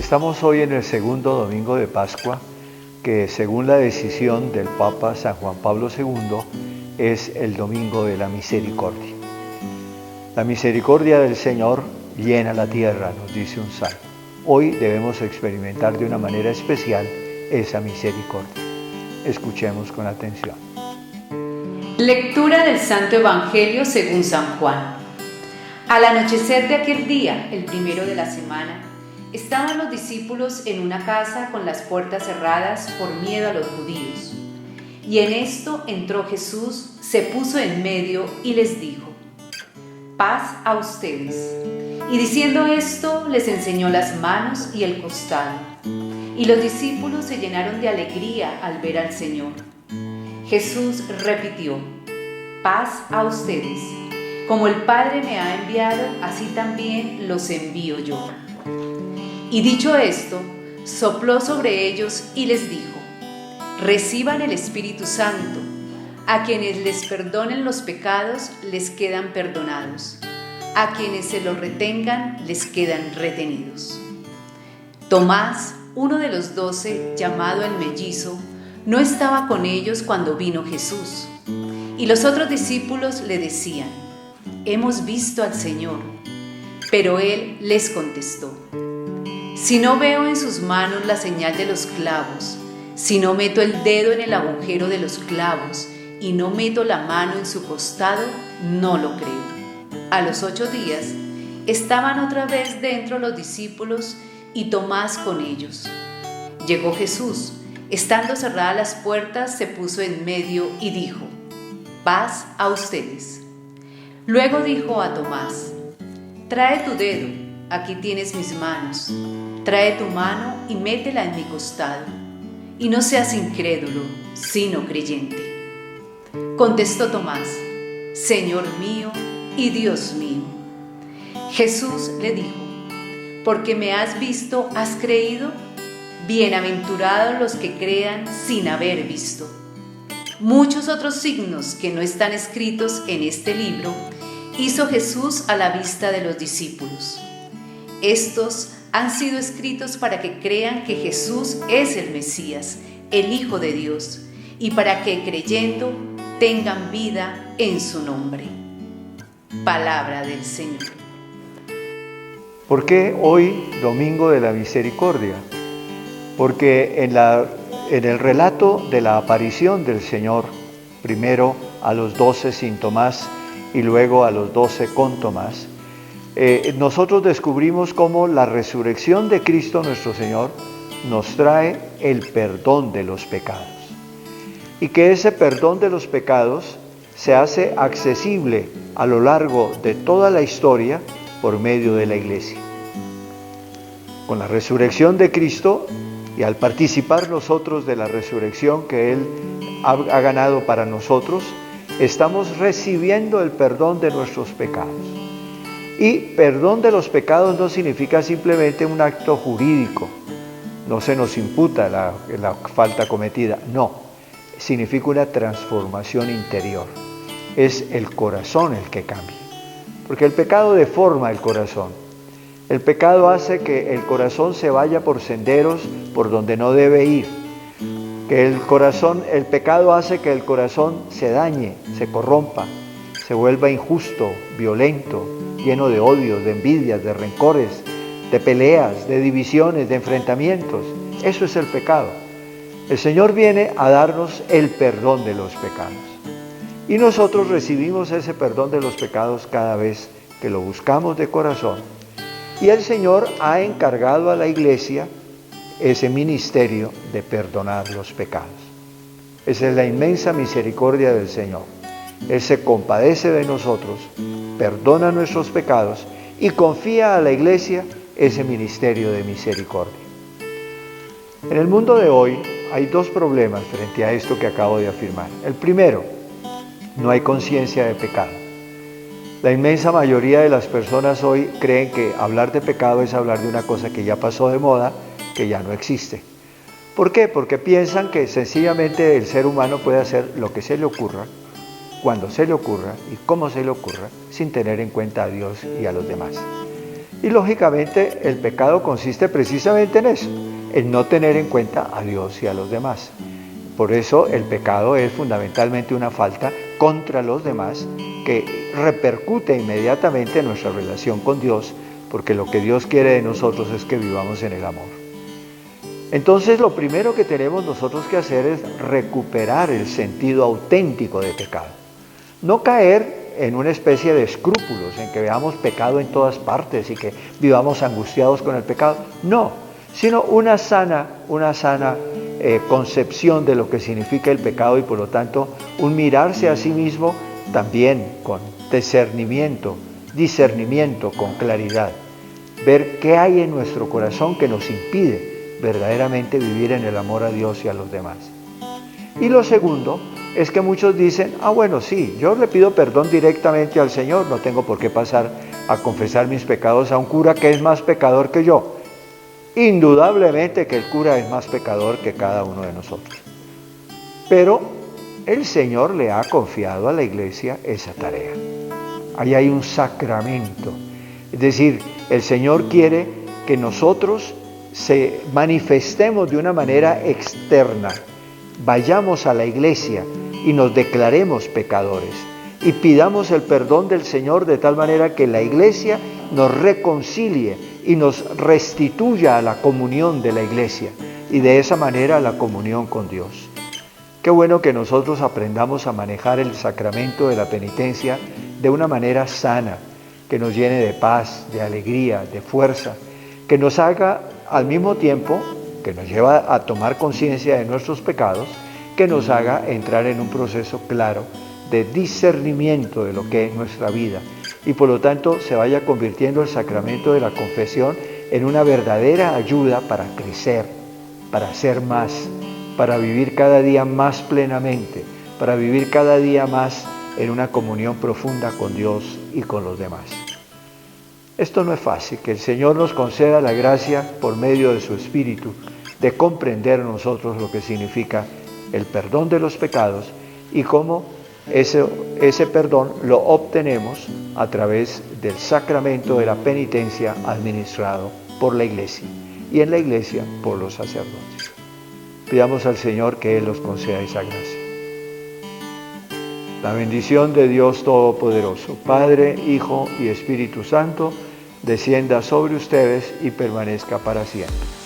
Estamos hoy en el segundo domingo de Pascua, que según la decisión del Papa San Juan Pablo II es el domingo de la misericordia. La misericordia del Señor llena la tierra, nos dice un salmo. Hoy debemos experimentar de una manera especial esa misericordia. Escuchemos con atención. Lectura del Santo Evangelio según San Juan. Al anochecer de aquel día, el primero de la semana, estaban los discípulos en una casa con las puertas cerradas por miedo a los judíos. Y en esto entró Jesús, se puso en medio y les dijo: paz a ustedes. Y diciendo esto, les enseñó las manos y el costado. Y los discípulos se llenaron de alegría al ver al Señor. Jesús repitió: paz a ustedes. Como el Padre me ha enviado, así también los envío yo. Y dicho esto, sopló sobre ellos y les dijo: reciban el Espíritu Santo. A quienes les perdonen los pecados, les quedan perdonados. A quienes se los retengan, les quedan retenidos. Tomás, uno de los 12, llamado el mellizo, no estaba con ellos cuando vino Jesús. Y los otros discípulos le decían: hemos visto al Señor. Pero él les contestó: si no veo en sus manos la señal de los clavos, si no meto el dedo en el agujero de los clavos y no meto la mano en su costado, no lo creo. A los 8 días estaban otra vez dentro los discípulos y Tomás con ellos. Llegó Jesús, estando cerradas las puertas, se puso en medio y dijo: paz a ustedes. Luego dijo a Tomás: trae tu dedo, aquí tienes mis manos. Trae tu mano y métela en mi costado, y no seas incrédulo, sino creyente. Contestó Tomás: Señor mío y Dios mío. Jesús le dijo: porque me has visto, ¿has creído? Bienaventurados los que crean sin haber visto. Muchos otros signos que no están escritos en este libro hizo Jesús a la vista de los discípulos. Estos han sido escritos para que crean que Jesús es el Mesías, el Hijo de Dios, y para que creyendo tengan vida en su nombre. Palabra del Señor. ¿Por qué hoy, Domingo de la Misericordia? Porque en el relato de la aparición del Señor, primero a los 12 sin Tomás y luego a los 12 con Tomás, nosotros descubrimos cómo la resurrección de Cristo nuestro Señor nos trae el perdón de los pecados y que ese perdón de los pecados se hace accesible a lo largo de toda la historia por medio de la Iglesia. Con la resurrección de Cristo y al participar nosotros de la resurrección que Él ha ganado para nosotros, estamos recibiendo el perdón de nuestros pecados. Y perdón de los pecados no significa simplemente un acto jurídico, no se nos imputa la falta cometida, no, significa una transformación interior, es el corazón el que cambia, porque el pecado deforma el corazón, el pecado hace que el corazón se vaya por senderos por donde no debe ir, que el pecado hace que el corazón se dañe, se corrompa, se vuelva injusto, violento, lleno de odios, de envidias, de rencores, de peleas, de divisiones, de enfrentamientos. Eso es el pecado. El Señor viene a darnos el perdón de los pecados. Y nosotros recibimos ese perdón de los pecados cada vez que lo buscamos de corazón. Y el Señor ha encargado a la Iglesia ese ministerio de perdonar los pecados. Esa es la inmensa misericordia del Señor. Él se compadece de nosotros, perdona nuestros pecados y confía a la Iglesia ese ministerio de misericordia. En el mundo de hoy hay 2 problemas frente a esto que acabo de afirmar. El primero, no hay conciencia de pecado. La inmensa mayoría de las personas hoy creen que hablar de pecado es hablar de una cosa que ya pasó de moda, que ya no existe. ¿Por qué? Porque piensan que sencillamente el ser humano puede hacer lo que se le ocurra, cuando se le ocurra y cómo se le ocurra, sin tener en cuenta a Dios y a los demás. Y lógicamente el pecado consiste precisamente en eso, en no tener en cuenta a Dios y a los demás. Por eso el pecado es fundamentalmente una falta contra los demás que repercute inmediatamente en nuestra relación con Dios, porque lo que Dios quiere de nosotros es que vivamos en el amor. Entonces lo primero que tenemos nosotros que hacer es recuperar el sentido auténtico de pecado. No caer en una especie de escrúpulos, en que veamos pecado en todas partes y que vivamos angustiados con el pecado. No, sino una sana concepción de lo que significa el pecado y por lo tanto un mirarse a sí mismo también con discernimiento, con claridad. Ver qué hay en nuestro corazón que nos impide verdaderamente vivir en el amor a Dios y a los demás. Y lo segundo es que muchos dicen, bueno, sí, yo le pido perdón directamente al Señor, no tengo por qué pasar a confesar mis pecados a un cura que es más pecador que yo. Indudablemente que el cura es más pecador que cada uno de nosotros. Pero el Señor le ha confiado a la iglesia esa tarea. Ahí hay un sacramento. Es decir, el Señor quiere que nosotros se manifestemos de una manera externa, vayamos a la iglesia y nos declaremos pecadores y pidamos el perdón del Señor de tal manera que la iglesia nos reconcilie y nos restituya a la comunión de la iglesia y de esa manera a la comunión con Dios. Qué bueno que nosotros aprendamos a manejar el sacramento de la penitencia de una manera sana, que nos llene de paz, de alegría, de fuerza, que nos haga al mismo tiempo, que nos lleva a tomar conciencia de nuestros pecados, que nos haga entrar en un proceso claro de discernimiento de lo que es nuestra vida y por lo tanto se vaya convirtiendo el sacramento de la confesión en una verdadera ayuda para crecer, para ser más, para vivir cada día más plenamente, para vivir cada día más en una comunión profunda con Dios y con los demás. Esto no es fácil, que el Señor nos conceda la gracia por medio de su Espíritu de comprender nosotros lo que significa el perdón de los pecados y cómo ese perdón lo obtenemos a través del sacramento de la penitencia administrado por la Iglesia y en la Iglesia por los sacerdotes. Pidamos al Señor que Él nos conceda esa gracia. La bendición de Dios Todopoderoso, Padre, Hijo y Espíritu Santo, descienda sobre ustedes y permanezca para siempre.